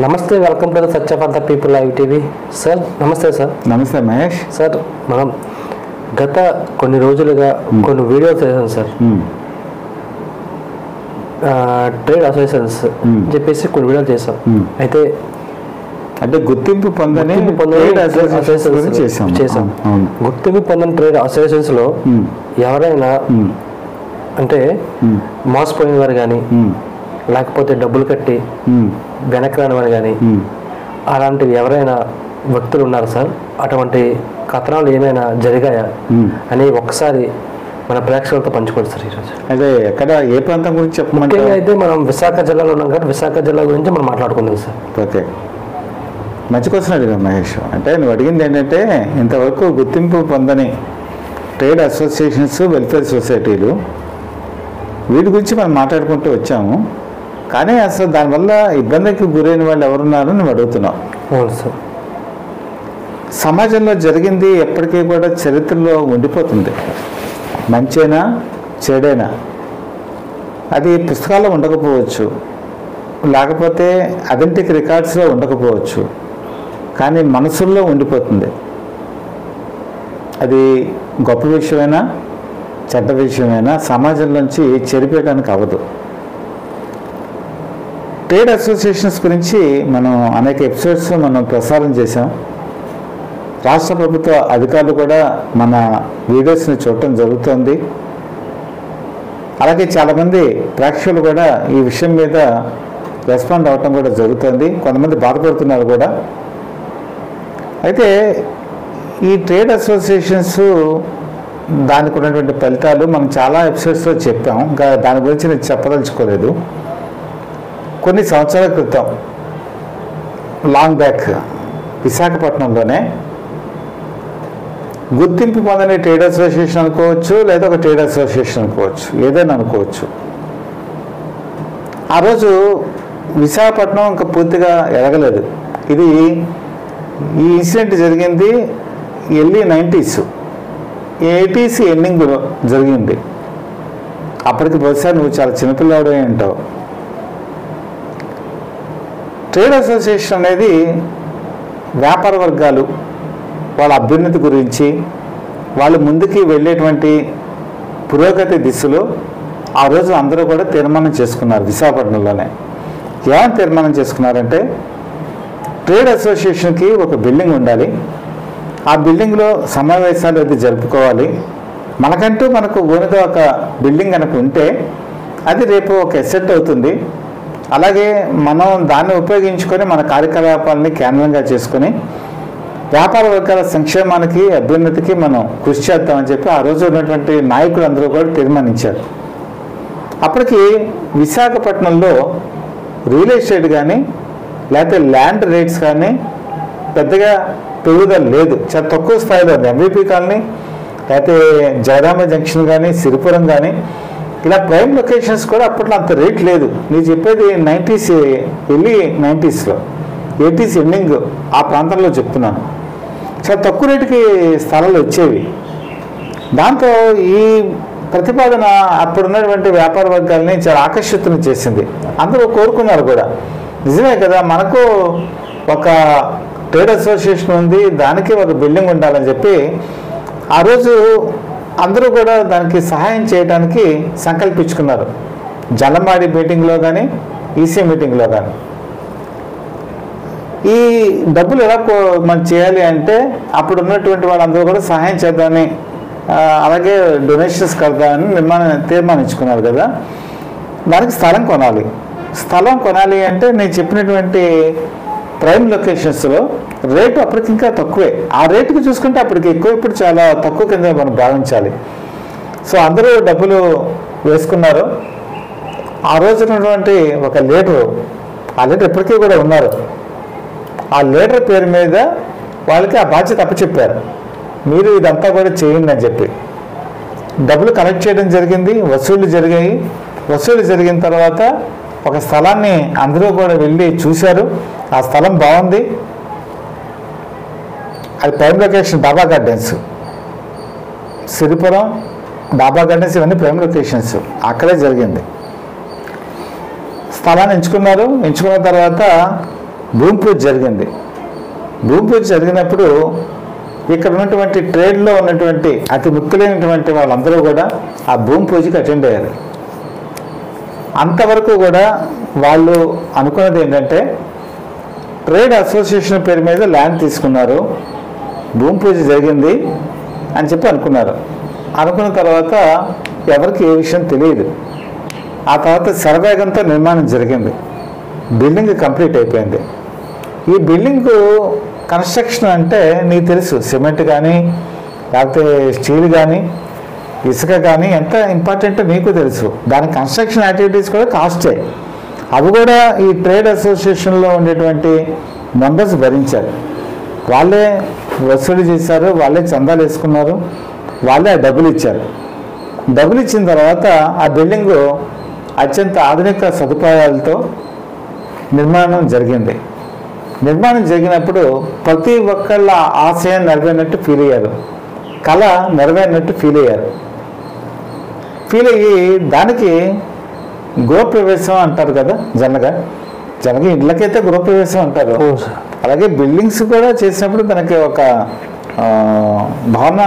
నమస్తే, welcome to the search of the people live TV. Sir నమస్తే. Sir నమస్తే Mahesh. Sir, మనం గత కొన్ని రోజులుగా కొన్ని వీడియోస్ చేసాం సార్. ట్రేడ్ అసోసియేషన్స్ చెప్పేసి కొన్ని వీడియోలు చేసాం. అయితే గుర్తింపు పొందని చేసాం. గుర్తింపు పొందని ట్రేడ్ అసోసియేషన్స్ లో ఎవరైనా అంటే మోసపోయిన వారు కానీ, లేకపోతే డబ్బులు కట్టి వెనక్కి రాని వారు కానీ, అలాంటివి ఎవరైనా వ్యక్తులు ఉన్నారు సార్? అటువంటి కథనాలు ఏమైనా జరిగాయా అని ఒక్కసారి మన ప్రేక్షకులతో పంచుకోండి సార్ ఈరోజు. అదే ఎక్కడ ఏ ప్రాంతం గురించి చెప్పమంటే, అయితే మనం విశాఖ జిల్లాలో ఉన్నాం కాబట్టి విశాఖ జిల్లా గురించి మనం మాట్లాడుకుందాం సార్. ఓకే, మంచి క్వశ్చన్ అడిగాను మహేష్. అంటే నువ్వు అడిగింది ఏంటంటే, ఇంతవరకు గుర్తింపు పొందని ట్రేడ్ అసోసియేషన్స్, వెల్ఫేర్ సొసైటీలు, వీటి గురించి మనం మాట్లాడుకుంటూ వచ్చాము. కానీ అసలు దానివల్ల ఇబ్బందికి గురైన వాళ్ళు ఎవరున్నారో నువ్వు అడుగుతున్నావు. అవును సార్. సమాజంలో జరిగింది ఎప్పటికీ కూడా చరిత్రలో ఉండిపోతుంది. మంచైనా చెడైనా అది పుస్తకాల్లో ఉండకపోవచ్చు, లేకపోతే అథెంటిక్ రికార్డ్స్లో ఉండకపోవచ్చు, కానీ మనసుల్లో ఉండిపోతుంది. అది గొప్ప విషయమైనా చెడ్డ విషయమైనా సమాజంలోంచి చెరిపేయడానికి అవ్వదు. ట్రేడ్ అసోసియేషన్స్ గురించి మనం అనేక ఎపిసోడ్స్ మనం ప్రసారం చేసాం. రాష్ట్ర ప్రభుత్వ అధికారులు కూడా మన వీడియోస్ని చూడటం జరుగుతుంది. అలాగే చాలామంది ప్రేక్షకులు కూడా ఈ విషయం మీద రెస్పాండ్ అవ్వటం కూడా జరుగుతుంది. కొంతమంది బాధపడుతున్నారు కూడా. అయితే ఈ ట్రేడ్ అసోసియేషన్స్, దానికి ఉన్నటువంటి ఫలితాలు మనం చాలా ఎపిసోడ్స్లో చెప్పాం. ఇంకా దాని గురించి నేను చెప్పదలుచుకోలేదు. కొన్ని సంవత్సరాల క్రితం, లాంగ్ బ్యాక్, విశాఖపట్నంలోనే గుర్తింపు పొందని ట్రేడ్ అసోసియేషన్ అనుకోవచ్చు, లేదా ఒక ట్రేడ్ అసోసియేషన్ అనుకోవచ్చు, ఏదైనా అనుకోవచ్చు. ఆ రోజు విశాఖపట్నం ఇంకా పూర్తిగా ఎదగలేదు. ఇది ఈ ఇన్సిడెంట్ జరిగింది ఎర్లీ 90s, 80s ఎండింగ్లో జరిగింది. అప్పటికి బహుశా నువ్వు చాలా చిన్నపిల్లవాడే ఉంటావు. ట్రేడ్ అసోసియేషన్ అనేది వ్యాపార వర్గాలు వాళ్ళ అభ్యున్నతి గురించి, వాళ్ళు ముందుకి వెళ్ళేటువంటి పురోగతి దిశలో ఆ రోజు అందరూ కూడా తీర్మానం చేసుకున్నారు. విశాఖపట్నంలోనే ఏమని తీర్మానం చేసుకున్నారంటే, ట్రేడ్ అసోసియేషన్కి ఒక బిల్డింగ్ ఉండాలి, ఆ బిల్డింగ్లో సమావేశాలు అది జరుపుకోవాలి. మనకు ఓనుగా ఒక బిల్డింగ్ కనుక ఉంటే అది రేపు ఒక ఎసెట్ అవుతుంది. అలాగే మనం దాన్ని ఉపయోగించుకొని మన కార్యకలాపాలని కేంద్రంగా చేసుకొని వ్యాపార వర్గాల సంక్షేమానికి, అభ్యున్నతికి మనం కృషి చేద్దామని చెప్పి ఆ రోజు ఉన్నటువంటి నాయకులు అందరూ కూడా తీర్మానించారు. అప్పటికి విశాఖపట్నంలో రియల్ ఎస్టేట్ కానీ, లేకపోతే ల్యాండ్ రేట్స్ కానీ పెద్దగా పెరుగుదల లేదు. చాలా తక్కువ స్థాయిలో ఉంది. ఎంవిపి కాలనీ, లేకపోతే జయరామ జంక్షన్ కానీ, సిరిపురం కానీ, ఇలా ప్రైమ్ లొకేషన్స్ కూడా అప్పట్లో అంత రేట్ లేదు. నేను చెప్పేది 90s, ఎర్లీ 90sలో, 80s ఎండింగ్ ఆ ప్రాంతంలో చెప్తున్నాను. చాలా తక్కువ రేటుకి స్థలాలు వచ్చేవి. దాంతో ఈ ప్రతిపాదన అప్పుడున్నటువంటి వ్యాపార వర్గాలని చాలా ఆకర్షితులను చేసింది. అందరూ కోరుకున్నారు కూడా. నిజమే కదా, మనకు ఒక ట్రేడ్ అసోసియేషన్ ఉంది, దానికి ఒక బిల్డింగ్ ఉండాలని చెప్పి ఆ రోజు అందరూ కూడా దానికి సహాయం చేయడానికి సంకల్పించుకున్నారు. జలమాడి మీటింగ్లో కానీ, ఈసీ మీటింగ్లో కానీ. ఈ డబ్బులు ఎలా మనం చేయాలి అంటే, అప్పుడు ఉన్నటువంటి వాళ్ళందరూ కూడా సహాయం చేద్దామని, అలాగే డొనేషన్స్ కడదామని తీర్మానించుకున్నారు కదా. దానికి స్థలం కొనాలి. స్థలం కొనాలి అంటే నేను చెప్పినటువంటి ప్రైమ్ లొకేషన్స్లో రేటు అప్పటికి ఇంకా తక్కువే. ఆ రేటుకి చూసుకుంటే అప్పటికి ఎక్కువ, ఇప్పుడు చాలా తక్కువ కింద మనం భావించాలి. సో అందరూ డబ్బులు వేసుకున్నారు. ఆ రోజు ఉన్నటువంటి ఒక లీడరు, ఆ లీడర్ ఇప్పటికీ కూడా ఉన్నారు, ఆ లీడర్ పేరు మీద వాళ్ళకి ఆ బాధ్యత అప్పచెప్పారు. మీరు ఇదంతా కూడా చేయండి అని చెప్పి డబ్బులు కలెక్ట్ చేయడం జరిగింది. వసూళ్లు జరిగాయి. వసూలు జరిగిన తర్వాత ఒక స్థలాన్ని అందరూ కూడా వెళ్ళి చూశారు. ఆ స్థలం బాగుంది. అది ప్రైమ్ లొకేషన్, బాబా గార్డెన్స్. సిరిపురం, డాబా గార్డెన్స్ ఇవన్నీ ప్రైమ్ లొకేషన్స్. అక్కడే జరిగింది. స్థలాన్ని ఎంచుకున్న తర్వాత భూమి పూజ జరిగింది. భూమి పూజ జరిగినప్పుడు ఇక్కడ ఉన్నటువంటి ట్రేడ్లో ఉన్నటువంటి అతి ముఖ్యులైనటువంటి వాళ్ళందరూ కూడా ఆ భూమి పూజకి అటెండ్ అయ్యారు. అంతవరకు కూడా వాళ్ళు అనుకున్నది ఏంటంటే ట్రేడ్ అసోసియేషన్ పేరు మీద ల్యాండ్ తీసుకున్నారు, భూమి పూజ జరిగింది అని చెప్పి అనుకున్న తర్వాత ఎవరికి ఏ విషయం తెలియదు. ఆ తర్వాత శరవేగంతో నిర్మాణం జరిగింది. బిల్డింగ్ కంప్లీట్ అయిపోయింది. ఈ బిల్డింగ్ కన్స్ట్రక్షన్ అంటే నీకు తెలుసు, సిమెంట్ కానీ లేకపోతే స్టీల్ కానీ ఇసుక కానీ ఎంత ఇంపార్టెంట్ నీకు తెలుసు. దాని కన్స్ట్రక్షన్ యాక్టివిటీస్ కూడా కాస్టే. అవి కూడా ఈ ట్రేడ్ అసోసియేషన్లో ఉండేటువంటి మెంబర్స్ భరించారు. వాళ్ళే వసూలు చేశారు, వాళ్ళే చందాలు వేసుకున్నారు, వాళ్ళే ఆ డబ్బులు ఇచ్చారు. డబ్బులు ఇచ్చిన తర్వాత ఆ బిల్డింగు అత్యంత ఆధునిక సదుపాయాలతో నిర్మాణం జరిగింది. నిర్మాణం జరిగినప్పుడు ప్రతి ఒక్కళ్ళ ఆశయం నెరవేరినట్టు ఫీల్ అయ్యారు, కళ నెరవేరినట్టు ఫీల్ అయ్యారు. ఫీల్ అయ్యి దానికి గృహప్రవేశం అంటారు కదా, జనగా ఇళ్ళకైతే గృహప్రవేశం అంటారు. అలాగే బిల్డింగ్స్ కూడా చేసినప్పుడు దానికి ఒక భవన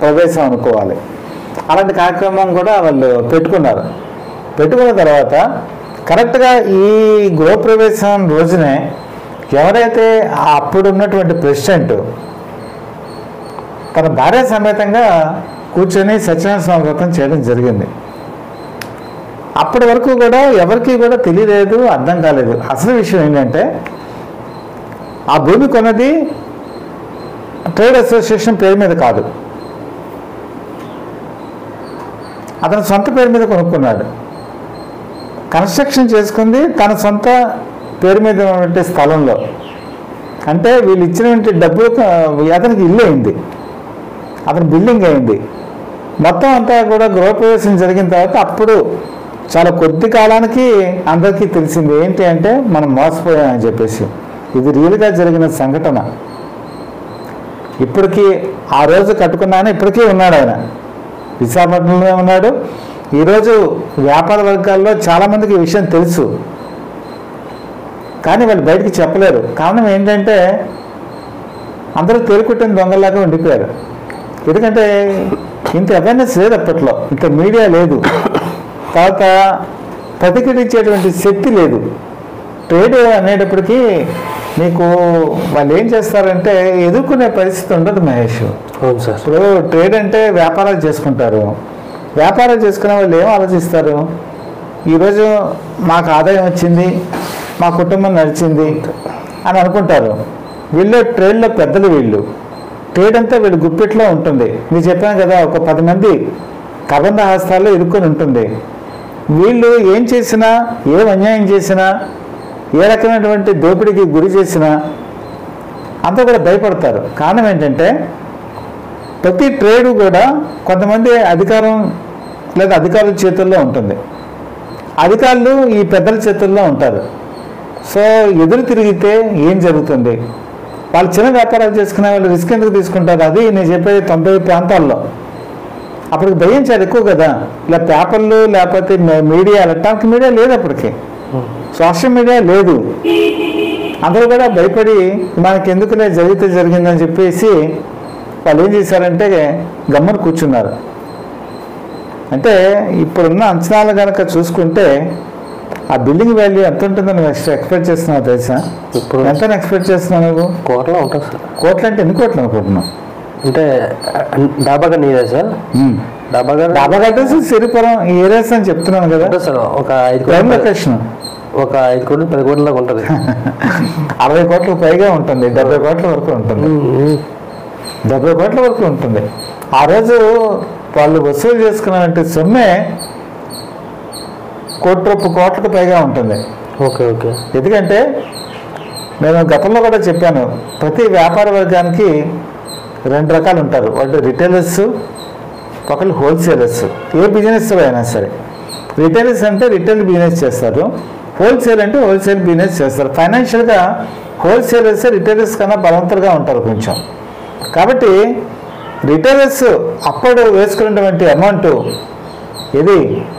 ప్రవేశం అనుకోవాలి. అలాంటి కార్యక్రమం కూడా వాళ్ళు పెట్టుకున్న తర్వాత కరెక్ట్గా ఈ గృహప్రవేశం రోజునే ఎవరైతే అప్పుడు ఉన్నటువంటి ప్రెసిడెంట్ తన భార్య సమేతంగా కూర్చొని సత్యనారాయణ స్వామి వ్రతం చేయడం జరిగింది. అప్పటి వరకు కూడా ఎవరికి కూడా తెలియలేదు, అర్థం కాలేదు. అసలు విషయం ఏంటంటే ఆ భూమి కొన్నది ట్రేడ్ అసోసియేషన్ పేరు మీద కాదు, అతని సొంత పేరు మీద కొనుక్కున్నాడు. కన్స్ట్రక్షన్ చేసుకుంది తన సొంత పేరు మీద ఉన్నటువంటి స్థలంలో. అంటే వీళ్ళు ఇచ్చినటువంటి డబ్బులు అతనికి ఇల్లు అయింది, అతని బిల్డింగ్ అయింది. మొత్తం అంతా కూడా గృహప్రవేశం జరిగిన తర్వాత అప్పుడు చాలా కొద్ది కాలానికి అందరికీ తెలిసింది ఏంటి అంటే మనం మోసపోయామని చెప్పేసి. ఇది రియల్గా జరిగిన సంఘటన. ఇప్పటికీ ఆ రోజు కట్టుకున్నాను, ఇప్పటికీ ఉన్నాడు ఆయన, విశాఖపట్నంలో ఉన్నాడు. ఈరోజు వ్యాపార వర్గాల్లో చాలామందికి ఈ విషయం తెలుసు, కానీ వాళ్ళు బయటికి చెప్పలేరు. కారణం ఏంటంటే అందరూ తేలికుట్టిన దొంగలాగా ఉండిపోయారు. ఎందుకంటే ఇంత అవేర్నెస్ లేదు అప్పట్లో, ఇంత మీడియా లేదు, తర్వాత ప్రతిఘటించేటువంటి శక్తి లేదు. ట్రేడ్ అనేటప్పటికీ మీకు వాళ్ళు ఏం చేస్తారంటే ఎదుర్కొనే పరిస్థితి ఉండదు మహేష్. అవును సార్. ఇప్పుడు ట్రేడ్ అంటే వ్యాపారాలు చేసుకుంటారు. వ్యాపారాలు చేసుకునే వాళ్ళు ఏం ఆలోచిస్తారు? ఈరోజు మాకు ఆదాయం వచ్చింది, మా కుటుంబం నడిచింది అని అనుకుంటారు. వీళ్ళు ట్రేడ్లో పెద్దలు, వీళ్ళు ట్రేడ్ అంతా వీళ్ళు గుప్పిట్లో ఉంటుంది. మీరు చెప్పాను కదా, ఒక 10 మంది కబంధ హస్తాల్లో ఇరుక్కొని ఉంటుంది. వీళ్ళు ఏం చేసినా, ఏం అన్యాయం చేసినా, ఏ రకమైనటువంటి దోపిడీకి గురి చేసినా అంతా కూడా భయపడతారు. కారణం ఏంటంటే ప్రతి ట్రేడు కూడా కొంతమంది అధికారం లేదా అధికారుల చేతుల్లో ఉంటుంది, అధికారులు ఈ పెద్దల చేతుల్లో ఉంటారు. సో ఎదురు తిరిగితే ఏం జరుగుతుంది? వాళ్ళు చిన్న వ్యాపారాలు చేసుకునే వాళ్ళు రిస్క్ ఎందుకు తీసుకుంటారు? అది నేను చెప్పేది 90 ప్రాంతాల్లో. అప్పటికి భయం చాలా ఎక్కువ కదా. ఇలా పేపర్లు లేకపోతే మీడియా, ఎలక్ట్రానిక్ మీడియా లేదు, అప్పటికి సోషల్ మీడియా లేదు. అందరూ కూడా భయపడి మనకి ఎందుకులే జరిగితే జరిగిందని చెప్పేసి వాళ్ళు ఏం చేశారంటే గమ్మని కూర్చున్నారు. అంటే ఇప్పుడున్న అంచనాలు కనుక చూసుకుంటే ఆ బిల్డింగ్ వాల్యూ ఎంత ఉంటుందని ఎక్స్పెక్ట్ చేస్తున్నావు తెలుసా? ఇప్పుడు ఎంత ఎక్స్పెక్ట్ చేస్తున్నావు నువ్వు? కోట్లో ఉంటుంది సార్. కోట్లు అంటే ఎన్ని కోట్లు అనుకుంటున్నావు? అంటే డాబాగా నీదే సార్. డాబాగా సిరిపురం ఈ ఏరియాస్ అని చెప్తున్నాను కదా సార్. ఒక 5 ప్రైమ్ లొకేషన్, ఒక 5 కోట్లు 10 కోట్ల దాకా ఉంటుంది. 60 కోట్లకు పైగా ఉంటుంది, 70 కోట్ల వరకు ఉంటుంది, 70 కోట్ల వరకు ఉంటుంది. ఆ రోజు వాళ్ళు వసూలు చేసుకున్నటువంటి సొమ్మే కోట్లకు పైగా ఉంటుంది. Okay okay. ఎందుకంటే నేను గతంలో కూడా చెప్పాను, ప్రతి వ్యాపార వర్గానికి 2 రకాలు ఉంటారు. వాళ్ళు రిటైలర్స్, ఒకళ్ళు హోల్సేలర్స్. ఏ బిజినెస్ అయినా సరే, రిటైలర్స్ అంటే రిటైల్ బిజినెస్ చేస్తారు, హోల్సేల్ అంటే హోల్సేల్ బిజినెస్ చేస్తారు. ఫైనాన్షియల్గా హోల్సేలర్స్ రిటైలర్స్ కన్నా బలవంతులుగా ఉంటారు కొంచెం. కాబట్టి రిటైలర్స్ అప్పుడు వేసుకున్నటువంటి అమౌంట్ ఇది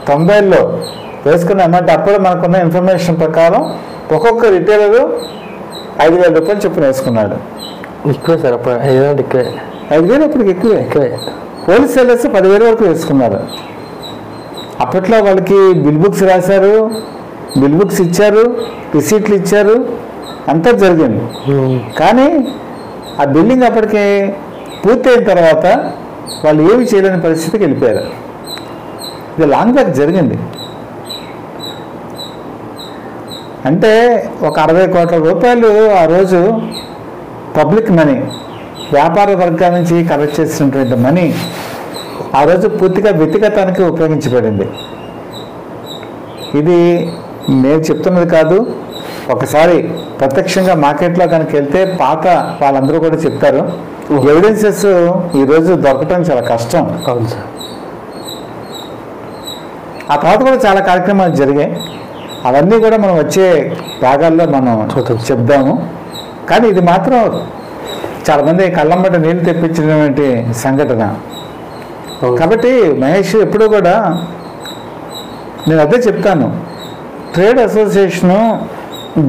90లో వేసుకున్న అమౌంట్ అప్పుడు మనకున్న ఇన్ఫర్మేషన్ ప్రకారం ఒక్కొక్క రిటైలరు 5,000 రూపాయలు చొప్పున వేసుకున్నాడు. ఎక్కువే సార్ అప్పుడు 5,000 ఎక్కువే. 5,000 అప్పటికి ఎక్కువే. హోల్సేలర్స్ 10,000 వరకు వేసుకున్నారు. అప్పట్లో వాళ్ళకి బిల్ బుక్స్ రాశారు, బిల్ బుక్స్ ఇచ్చారు, రిసీట్లు ఇచ్చారు, అంతా జరిగింది. కానీ ఆ బిల్లింగ్ అప్పటికి పూర్తయిన తర్వాత వాళ్ళు ఏమి చేయలేని పరిస్థితికి వెళ్ళిపోయారు. ఇది లాంగ్ బ్యాక్ జరిగింది. అంటే ఒక 60 కోట్ల రూపాయలు ఆ రోజు పబ్లిక్ మనీ, వ్యాపార వర్గాల నుంచి కలెక్ట్ చేసినటువంటి మనీ ఆ రోజు పూర్తిగా వ్యక్తిగతానికి ఉపయోగించబడింది. ఇది నేను చెప్తున్నది కాదు, ఒకసారి ప్రత్యక్షంగా మార్కెట్లో కనుక వెళ్తే పాత వాళ్ళందరూ కూడా చెప్తారు. ఎవిడెన్సెస్ ఈరోజు దొరకటం చాలా కష్టం. అవును సార్. ఆ తర్వాత కూడా చాలా కార్యక్రమాలు జరిగాయి. అవన్నీ కూడా మనం వచ్చే భాగాల్లో మనం చెప్దాము. కానీ ఇది మాత్రం చాలామంది కళ్ళంబట నీళ్ళు తెప్పించినటువంటి సంఘటన. కాబట్టి మహేష్ ఎప్పుడూ కూడా నేను అదే చెప్తాను, ట్రేడ్ అసోసియేషను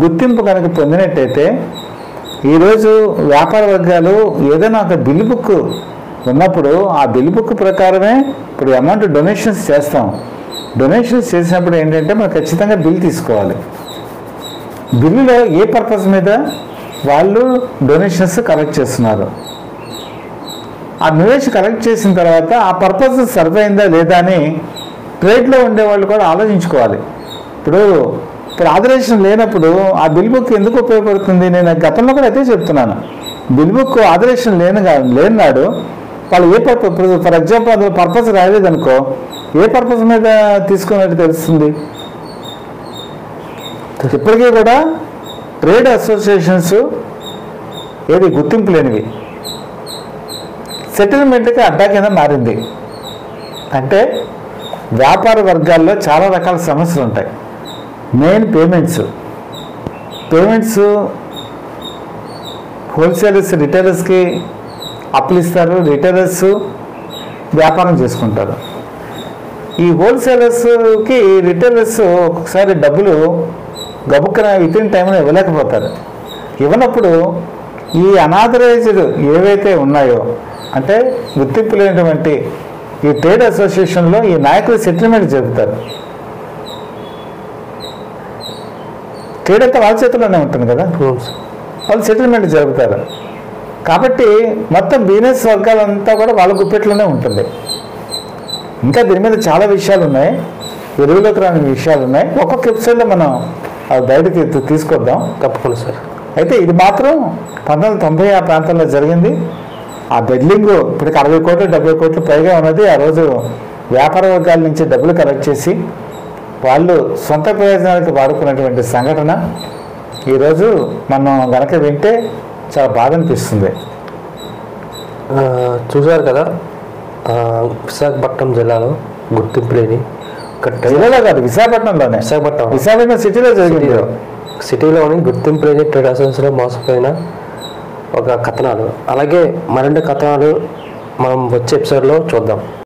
గుర్తింపు కనుక పొందినట్టయితే ఈరోజు వ్యాపార వర్గాలు ఏదైనా ఒక బిల్ బుక్ ఉన్నప్పుడు ఆ బిల్ బుక్ ప్రకారమే ఇప్పుడు అమౌంట్ డొనేషన్స్ చేస్తాం. డొనేషన్స్ చేసినప్పుడు ఏంటంటే మనం ఖచ్చితంగా బిల్ తీసుకోవాలి. బిల్లులో ఏ పర్పస్ మీద వాళ్ళు డొనేషన్స్ కలెక్ట్ చేస్తున్నారు, ఆ డొనేషన్ కలెక్ట్ చేసిన తర్వాత ఆ పర్పస్ సర్వ్ అయిందా లేదా అని ట్రేడ్లో ఉండేవాళ్ళు కూడా ఆలోచించుకోవాలి. ఇప్పుడు ఆథరైజేషన్ లేనప్పుడు ఆ బిల్ బుక్ ఎందుకు ఉపయోగపడుతుంది? నేను గతంలో కూడా అయితే చెప్తున్నాను, బిల్ బుక్ ఆథరైజేషన్ లేనినాడు వాళ్ళు ఏ పర్పస్, ఫర్ ఎగ్జాంపుల్ అందులో పర్పస్ రాలేదనుకో, ఏ పర్పస్ మీద తీసుకున్నట్టు తెలుస్తుంది? ఇప్పటికీ కూడా ట్రేడ్ అసోసియేషన్స్ ఏది గుర్తింపు లేనివి సెటిల్మెంట్కి అడ్డా కింద మారింది. అంటే వ్యాపార వర్గాల్లో చాలా రకాల సమస్యలు ఉంటాయి. మెయిన్ పేమెంట్స్ హోల్సేలర్స్ రిటైలర్స్కి అప్పులు ఇస్తారు, రిటైలర్స్ వ్యాపారం చేసుకుంటారు. ఈ హోల్సేలర్స్కి రిటైలర్స్ ఒక్కొక్కసారి డబ్బులు గబుక్కన వితిన్ టైంలో ఇవ్వలేకపోతారు. ఇవ్వనప్పుడు ఈ అనాథరైజ్డ్ ఏవైతే ఉన్నాయో, అంటే గుర్తింపు లేనటువంటి ఈ ట్రేడ్ అసోసియేషన్లో ఈ నాయకులు సెటిల్మెంట్ జరుపుతారు. ట్రేడ్ అంతా వాళ్ళ చేతిలోనే ఉంటుంది కదా, వాళ్ళు సెటిల్మెంట్ జరుపుతారు. కాబట్టి మొత్తం బిజినెస్ వర్గాలంతా కూడా వాళ్ళ గుప్పెట్లోనే ఉంటుంది. ఇంకా దీని మీద చాలా విషయాలు ఉన్నాయి, వెలుగులోకి రాని విషయాలు ఉన్నాయి. ఒక్కొక్క ఎపిసోడ్లో మనం అది బయటకి తీసుకొద్దాం. తప్పకుండా సార్. అయితే ఇది మాత్రం 1990 ఆ ప్రాంతంలో జరిగింది. ఆ బెడ్లింగ్ ఇప్పటికి 60 కోట్లు 70 కోట్లు పైగా ఉన్నది. ఆ రోజు వ్యాపార వర్గాల నుంచి డబ్బులు కలెక్ట్ చేసి వాళ్ళు సొంత ప్రయోజనాలకు వాడుకున్నటువంటి సంఘటన ఈరోజు మనం గనక వింటే చాలా బాధ అనిపిస్తుంది. చూసారు కదా, విశాఖపట్నం జిల్లాలో గుర్తింపు లేని జిల్లాలో కాదు, విశాఖపట్నం సిటీలో జరిగింది. సిటీలోని గుర్తింపు లేని ట్రేడ్ అసోసియేషన్లో మోసపోయిన ఒక కథనాలు, అలాగే మరిన్ని కథనాలు మనం వచ్చే ఎపిసోడ్లో చూద్దాం.